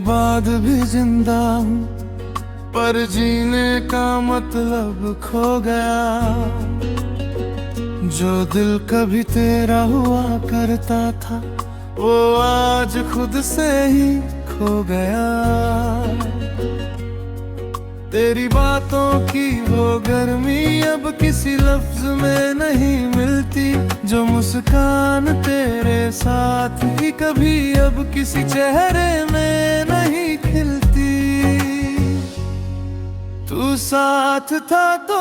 बाद भी जिंदा हूँ, पर जीने का मतलब खो गया। जो दिल कभी तेरा हुआ करता था, वो आज खुद से ही खो गया। तेरी बातों की वो गर्मी अब किसी लफ्ज में नहीं मिलती, जो मुस्कान तेरे साथ ही कभी अब किसी चेहरे में नहीं खिलती। तू साथ था तो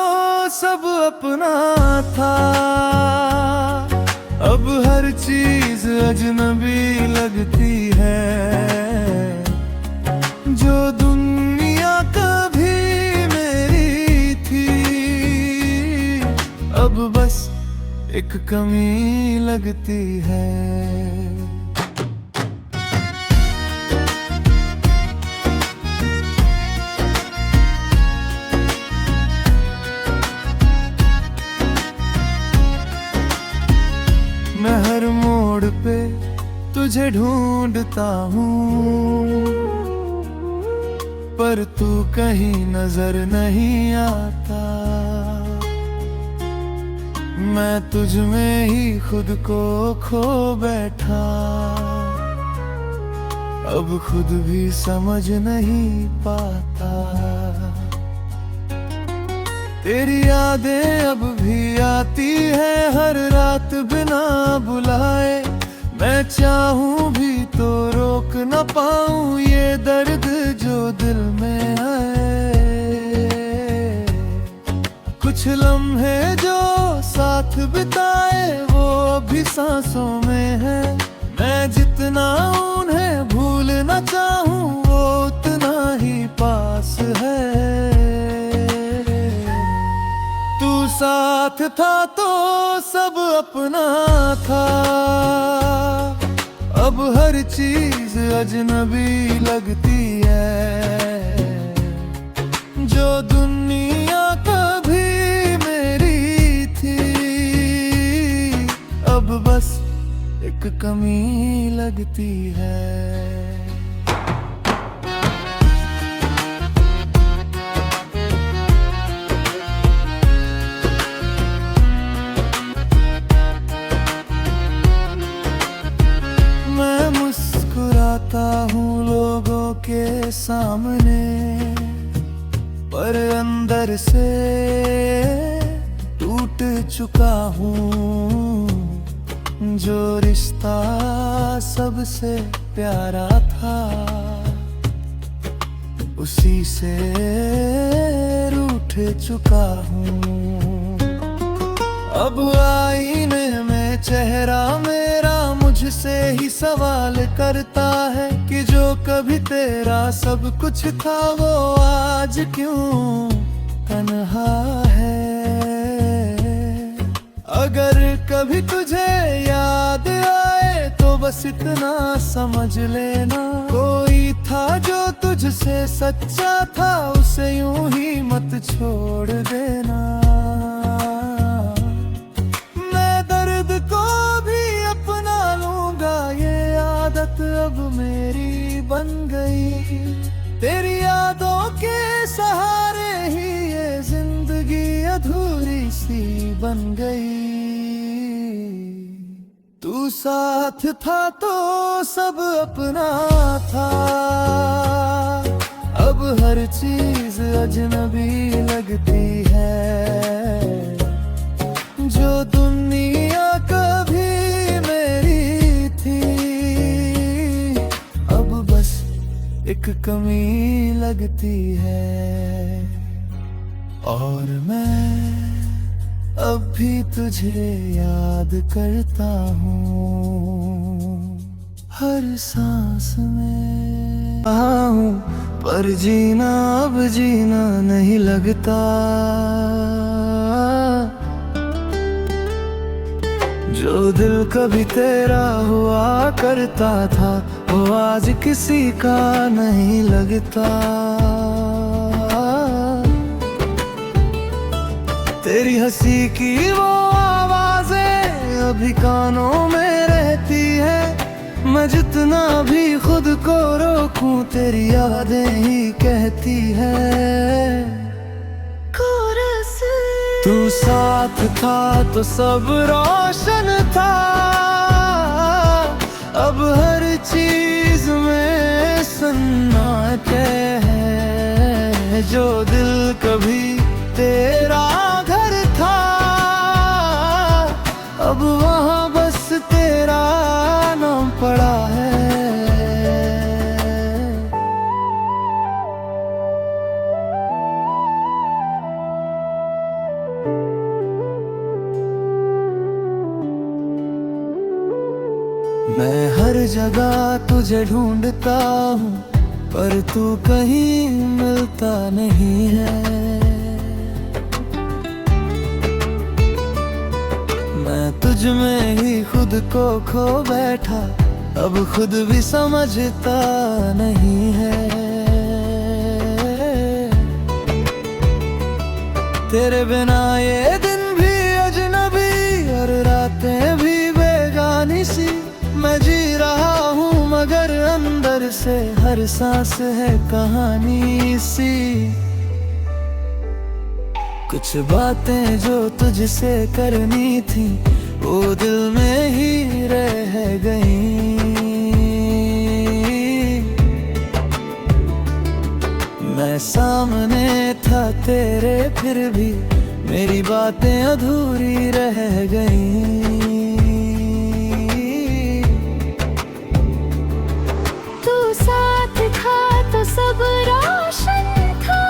सब अपना था, अब हर चीज अजनबी लगती है। जो दुनिया कभी मेरी थी, अब बस एक कमी लगती है। मैं हर मोड़ पे तुझे ढूंढता हूँ, पर तू कहीं नजर नहीं आता। मैं तुझ में ही खुद को खो बैठा, अब खुद भी समझ नहीं पाता। तेरी यादें अब भी आती है हर रात बिना बुलाए। मैं चाहूं भी तो रोक न पाऊं ये दर्द जो दिल में आए। कुछ लम्हे जो साथ बिताए वो भी सांसों में है। मैं जितना उन्हें भूलना चाहूं वो उतना ही पास है। साथ था तो सब अपना था, अब हर चीज अजनबी लगती है। जो दुनिया कभी मेरी थी, अब बस एक कमी लगती है। मुस्कुराता हूँ लोगों के सामने, पर अंदर से टूट चुका हूँ। जो रिश्ता सबसे प्यारा था, उसी से रूठ चुका हूँ। अब आईने में चेहरा मेरा मुझसे ही सवाल करता है कि जो कभी तेरा सब कुछ था वो आज क्यों तन्हा है। अगर कभी तुझे याद आए तो बस इतना समझ लेना, कोई था जो तुझसे सच्चा था, उसे यूं ही मत छोड़ देना। अब मेरी बन गई, तेरी यादों के सहारे ही ये जिंदगी अधूरी सी बन गई। तू साथ था तो सब अपना था, अब हर चीज अजनबी लगती है। जो दुनिया कभी एक कमी लगती है। और मैं अब भी तुझे याद करता हूँ, हर सांस में हूँ, पर जीना अब जीना नहीं लगता। जो दिल कभी तेरा हुआ करता था, वो आज किसी का नहीं लगता। तेरी हंसी की वो आवाजें अभी कानों में रहती है। मैं जितना भी खुद को रोकूं तेरी यादें ही कहती है कोरस। तू साथ था तो सब रोशन था, अब हर चीज में सन्नाटे है। जो दिल कभी तेरा घर था, अब वहाँ बस तेरा नाम पड़ा है। मैं हर जगह तुझे ढूंढता हूँ, पर तू कहीं मिलता नहीं है। मैं तुझ में ही खुद को खो बैठा, अब खुद भी समझता नहीं है। तेरे बिना ये दिन भी अजनबी और रातें भी बेगानी सी। मैं जी रहा हूँ मगर अंदर से हर सांस है कहानी सी। कुछ बातें जो तुझसे करनी थी वो दिल में ही रह गई। मैं सामने था तेरे फिर भी मेरी बातें अधूरी रह गई। तो सब रोशन था,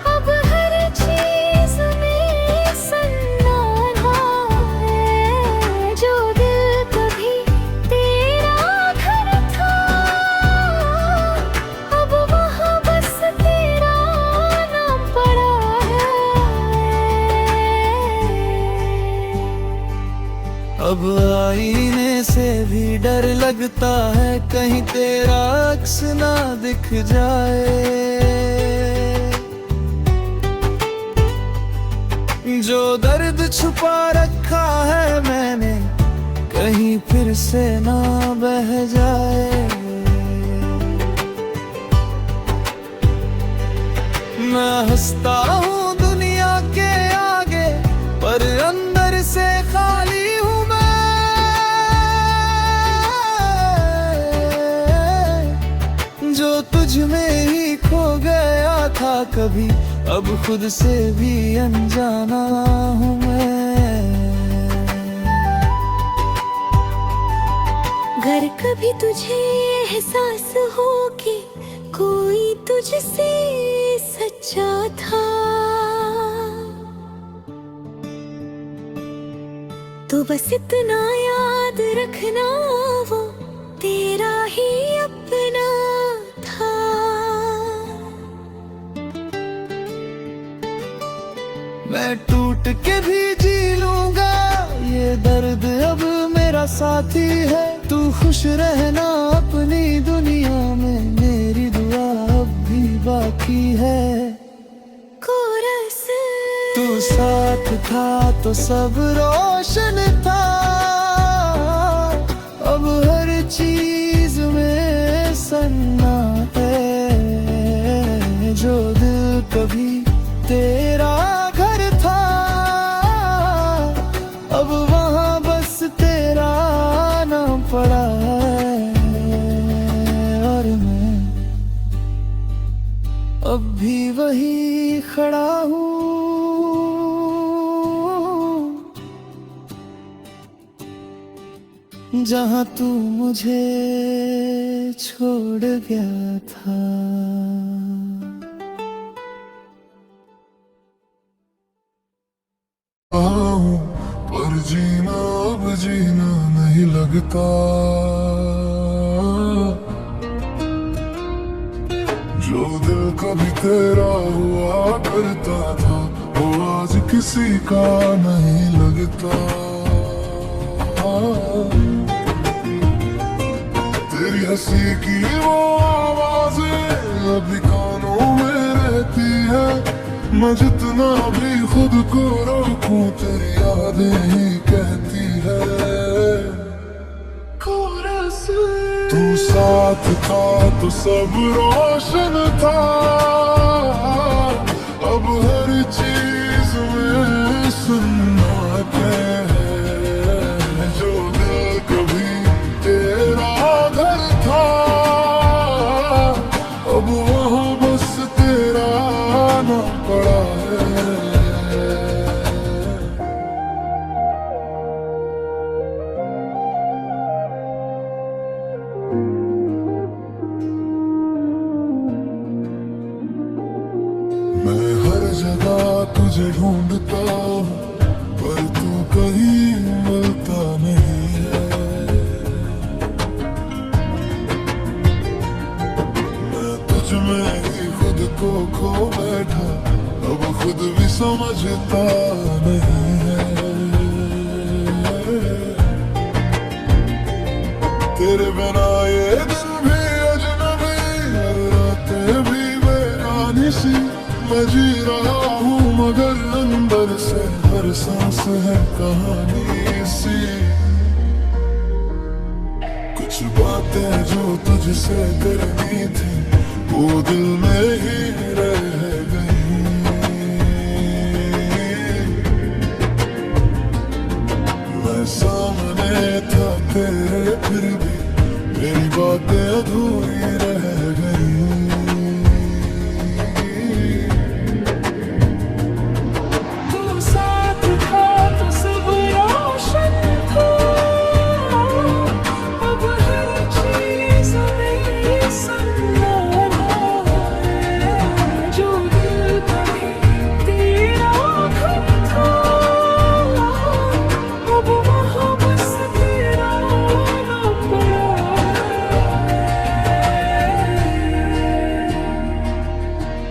अब हर चीज में सन्नाटा है। जो दिल कभी तेरा घर था, अब वहाँ बस तेरा नाम पड़ा है। अब आईने से भी डर लगता है, कहीं तेरा अक्स ना दिख जाए। जो दर्द छुपा रखा है मैंने, कहीं फिर से ना बह जाए। मैं हंसता हूँ दुनिया के आगे, पर अंदर से खाली हूँ मैं। जो तुझ में ही खो गया था कभी, अब खुद से भी अनजाना हूँ मैं। अगर कभी तुझे एहसास हो कि कोई तुझसे सच्चा था, तो बस इतना याद रखना वो तेरा ही अपना था। मैं टूट के भी जी लूंगा, ये दर्द अब मेरा साथी है। तू खुश रहना अपनी दुनिया में, मेरी दुआ अब भी बाकी है। कोरस। तू साथ था तो सब रोशन था, अब हर चीज में सन्नाटे है। जो दिल कभी तेरा घर था, अब वहाँ बस तेरा नाम पड़ा है। और मैं अब भी वही खड़ा हूँ, जहाँ तू मुझे छोड़ गया था। पर जीना अब जीना नहीं लगता। जो दिल कभी तेरा हुआ करता था, वो आज किसी का नहीं लगता। तेरी हंसी की वो आवाज़ें अभी कानों में रहती है। मैं जितना भी खुद को रोकूं तेरी यादें ही कहती है साथ था तो सब रोशन था, अब हर चीज में सुन्नाटे हैं। जो दिल कभी तेरा घर था, अब वहाँ बस तेरा आना पड़ा है। मैं हर जगह तुझे ढूंढता हूँ, पर तू कहीं मिलता नहीं है। मैं तुझ में ही खुद को खो बैठा, अब खुद भी समझता नहीं है। तेरे बिना ये दिन भी अजनबी, हर रातें भी बेगानी सी। मैं जी रहा हूँ मगर अंदर से हर सांस है कहानी सी। कुछ बातें जो तुझसे करनी थी, वो दिल में ही रह गई। मैं सामने था तेरे, फिर भी मेरी बातें अधूरी रह गई।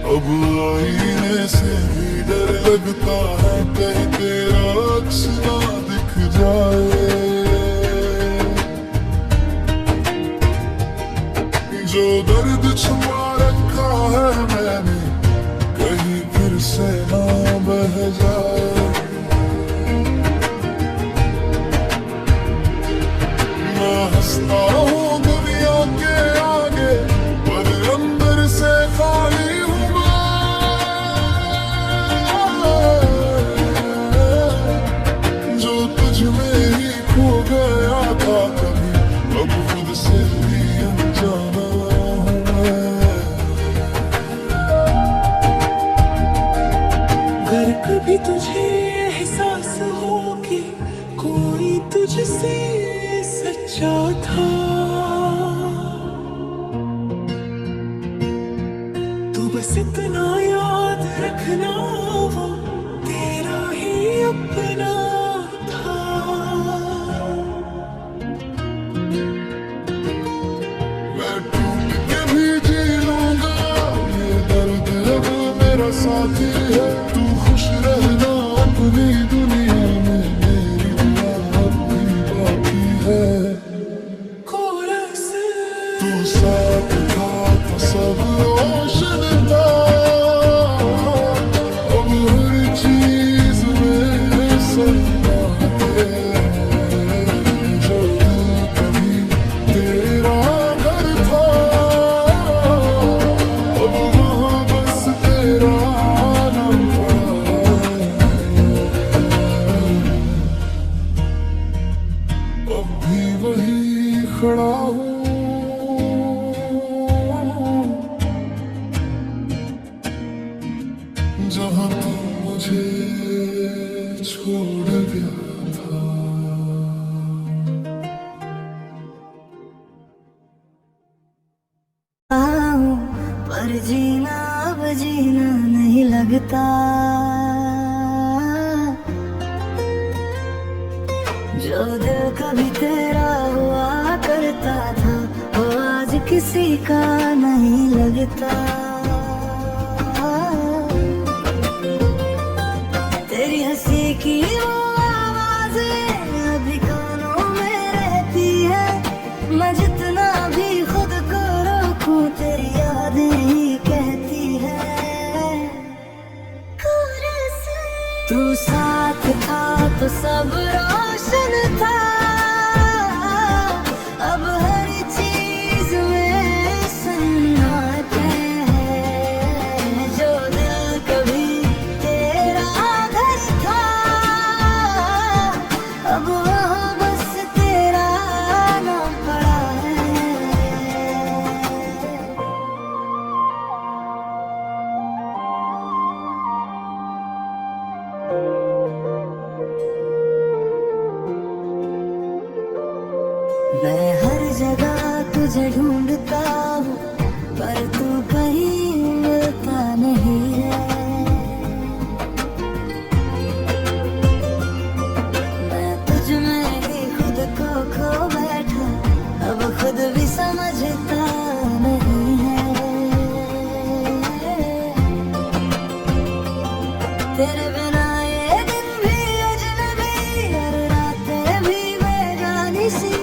अब आईने से भी डर लगता है, कहीं तेरा अक्स ना दिख जाए। जो दर्द छुपा रखा है मैंने, कहीं फिर से ना बह जाए। मैं हंसता हूँ दुनिया के आगे, पर अंदर से खाली हूँ। जो तुझ में ही खो गया था कभी, अब खुद से भी अनजाना हूँ मैं। अगर कभी तुझे एहसास हो कि कोई तुझसे सच्चा था, तू बस इतना याद रखना, वो तेरा ही अपना था। मैं टूट के भी जी लूंगा, ये दर्द अब मेरा साथी है। तू खुश रहना अपनी दुनिया में, मेरी दुआ अब भी बाकी है। कोरस तू साथ था तो सब रोशन था, अब हर चीज में सन्नाटे हैं। जो दिल कभी तेरा घर था, अब वहाँ बस तेरा आना पड़ा है। अब भी वही खड़ा हूँ, जहाँ तू मुझे छोड़ गया था। पर जीना अब जीना नहीं लगता। जो दिल कभी तेरा हुआ करता था, वो आज किसी का नहीं लगता। तेरी हंसी की वो आवाज़ें अभी कानों में रहती है। मैं जितना भी खुद को रोकूं, तेरी यादें ही कहती है। तू साथ था तो सब रोशन था, अब हर चीज तुझे ढूंढता हूँ पर तू कहीं मिलता नहीं है। मैं तुझ में ही खुद को खो बैठा, अब खुद भी समझता नहीं है। तेरे बिना ये दिन भी अजनबी और रातें भी बेगानी सी।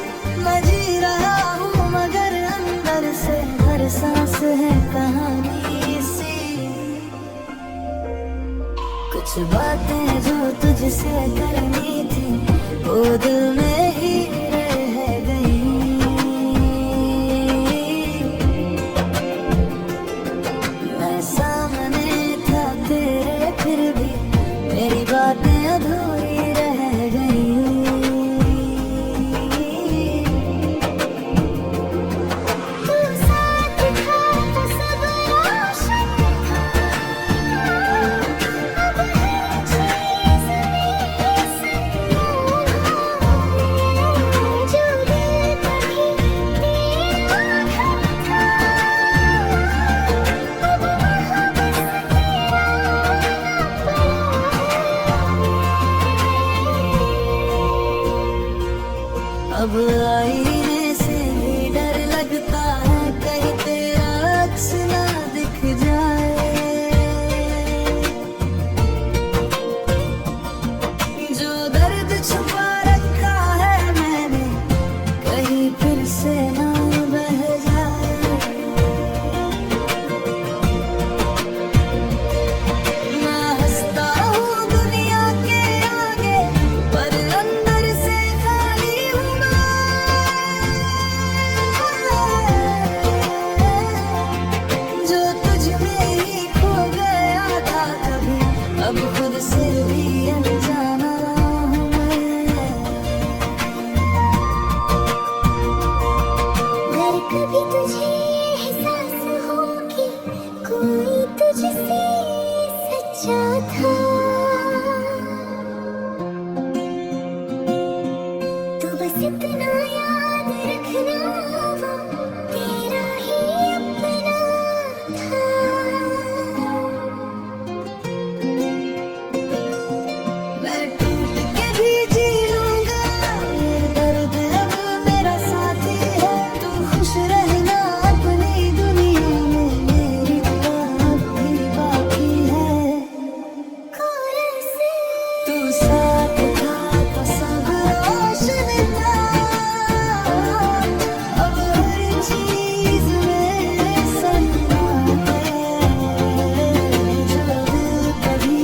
मैं जी रहा हूँ मगर अंदर से हर सांस है कहानी सी। कुछ बातें जो तुझसे करनी थी वो दिल में ही रह गई। मैं सामने था तेरे फिर भी मेरी बातें अधूरी रह गई। तू साथ था तो सब रोशन था, अब हर चीज़ मेरे संग जो दिल कभी तेरा था, अब वहाँ बस अब आईने से भी डर लगता है कहीं तेरा अक्स ना दिख जाए। जो दर्द छुपा रखा है मैंने कहीं फिर से ना बह जाए। मैं हंसता हूँ दुनिया के आगे पर अंदर से खाली हूँ मैं। जो तुझ में ही खो गया था कभी, अब खुद से भी अनजाना हूँ मैं। अगर कभी तुझे एहसास हो कि कोई तुझसे सच्चा था, तो बस इतना याद रखना वो तेरा ही अपना था। मैं टूट के भी जी लूंगा, ये दर्द अब मेरा साथी है। तू खुश रहना अपनी दुनिया में, मेरी दुआ अब भी बाकी है। तू साथ था तो सब रोशन था, अब हर चीज़ मेरे संग है। जो दिल कभी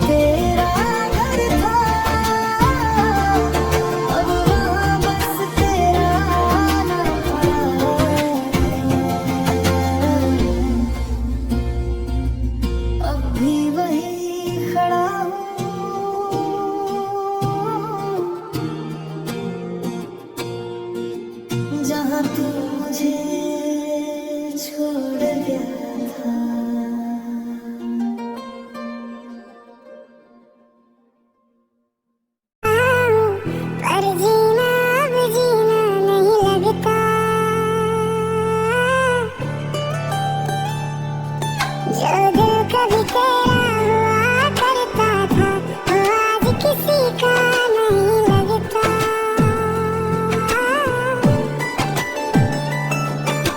तेरा घर था, अब वहाँ बस तेरा आना पड़ा है। अब भी वही खड़ा हूँ जहाँ तू मुझे छोड़ गया था। पर जीना अब जीना नहीं लगता, जो दिल कभी तेरा हुआ करता था वो आज किसी का नहीं लगता।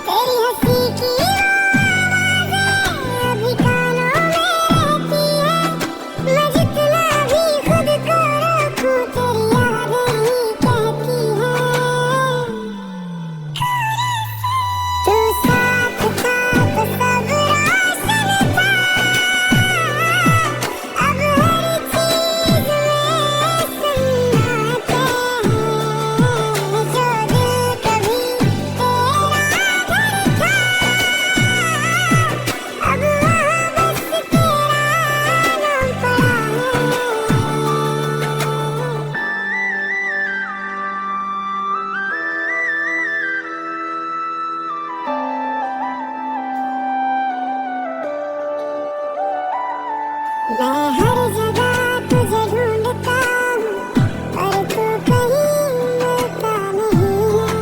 तेरी हंसी की आवाज़ें अभी कानों में रहती है। मैं जितना भी खुद को रोकूं तेरी यादें ही कहती हैं। तू साथ था तो सब रोशन था, अब हर चीज़ में सन्नाटे हैं। जो दिल कभी तेरा घर था, अब वहाँ बस तेरा नाम पड़ा है। मैं हर जगह तुझे ढूंढता हूँ पर तू कहीं मिलता नहीं है।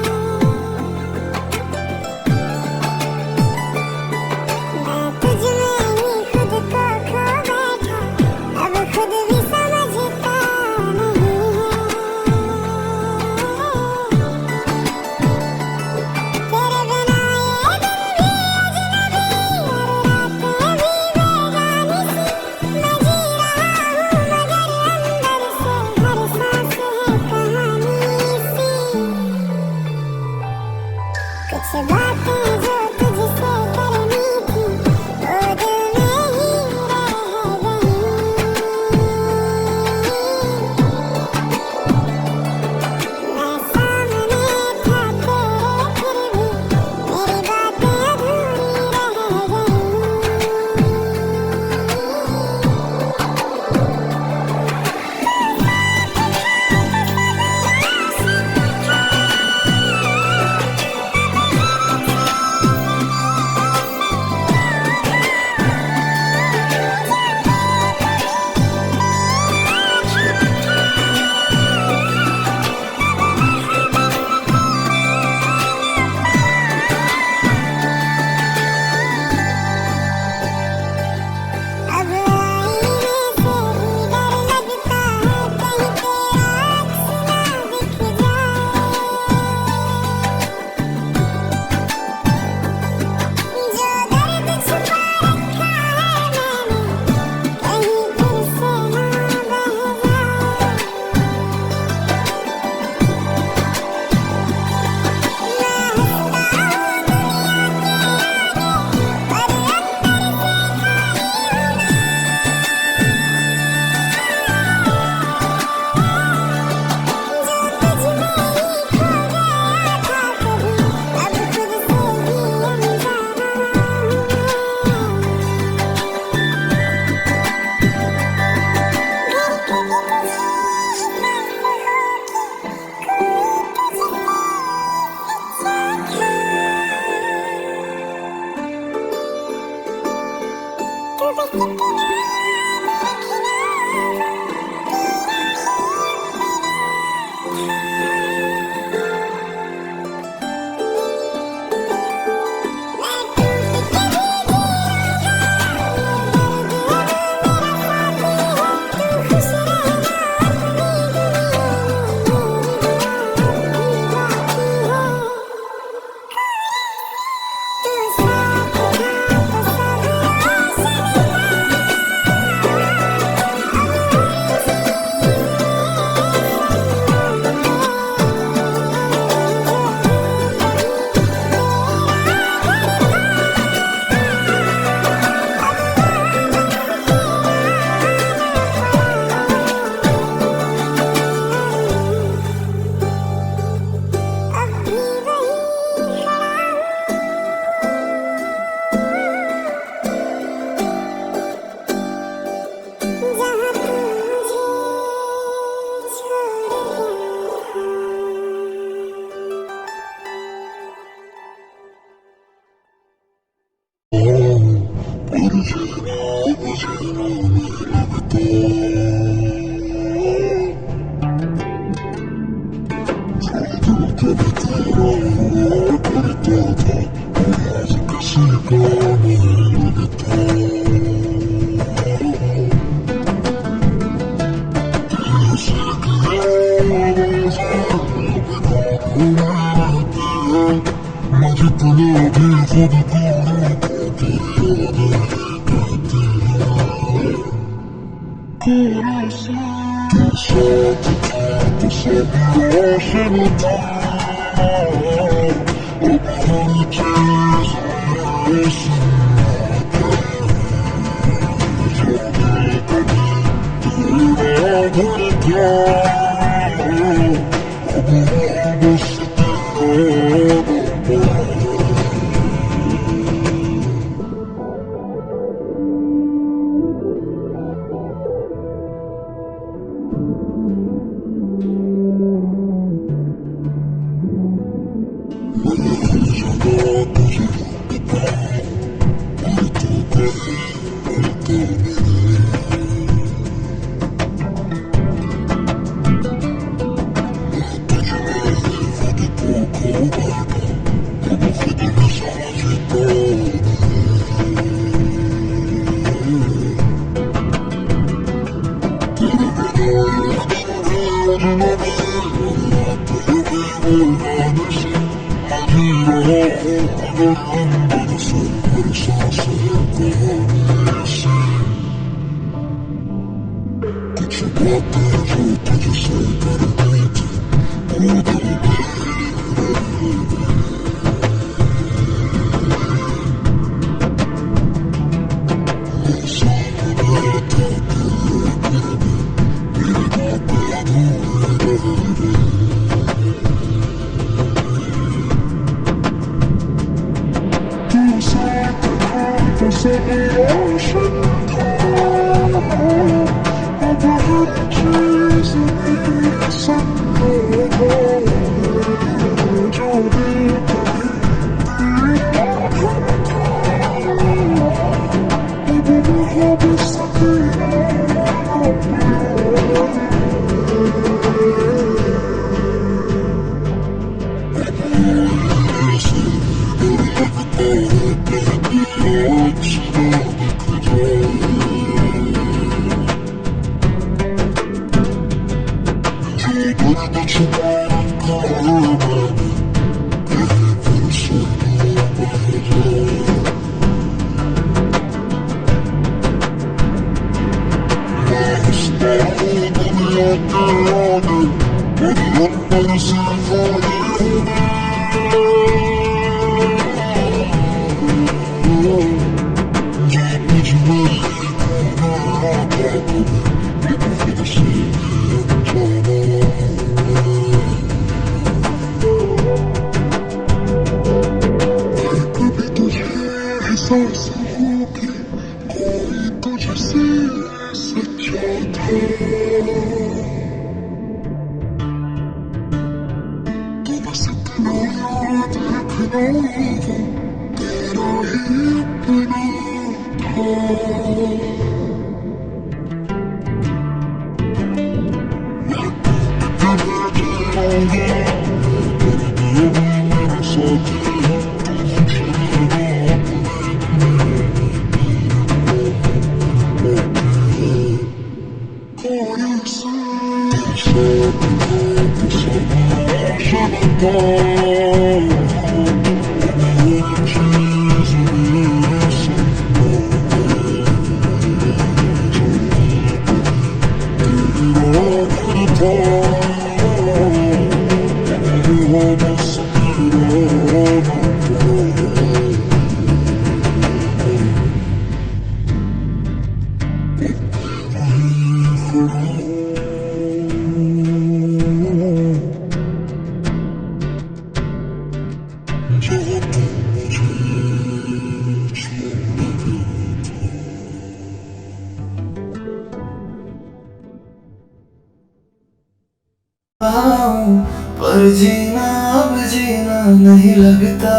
पर जीना अब जीना नहीं लगता,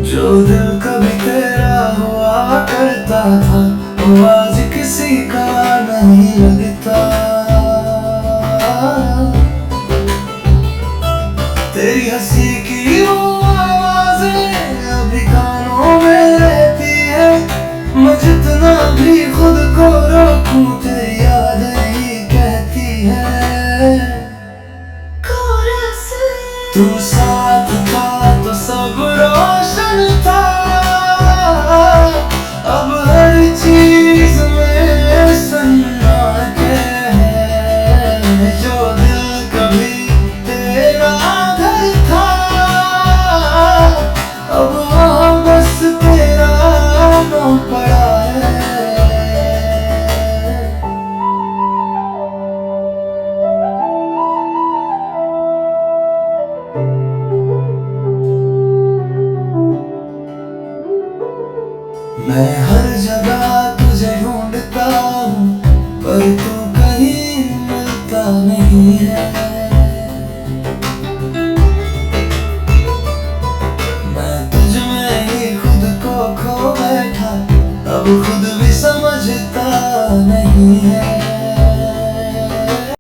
जो दिल कभी तेरा हुआ करता था वो आज किसी का नहीं लगता। तेरी हंसी की वो आवाज़ें अभी कानों में रहती है, मैं जितना भी खुद को रोकूं तेरी यादें ही कहती है। तू साथ था तो सब रोशन था, अब हर चीज में सन्नाटे है। जो दिल कभी तेरा घर था अब वहाँ बस तेरा नाम पड़ा है। मैं हर जगह तुझे ढूंढता हूँ पर तू कहीं मिलता नहीं है। मैं तुझ में ही खुद को खो बैठा, अब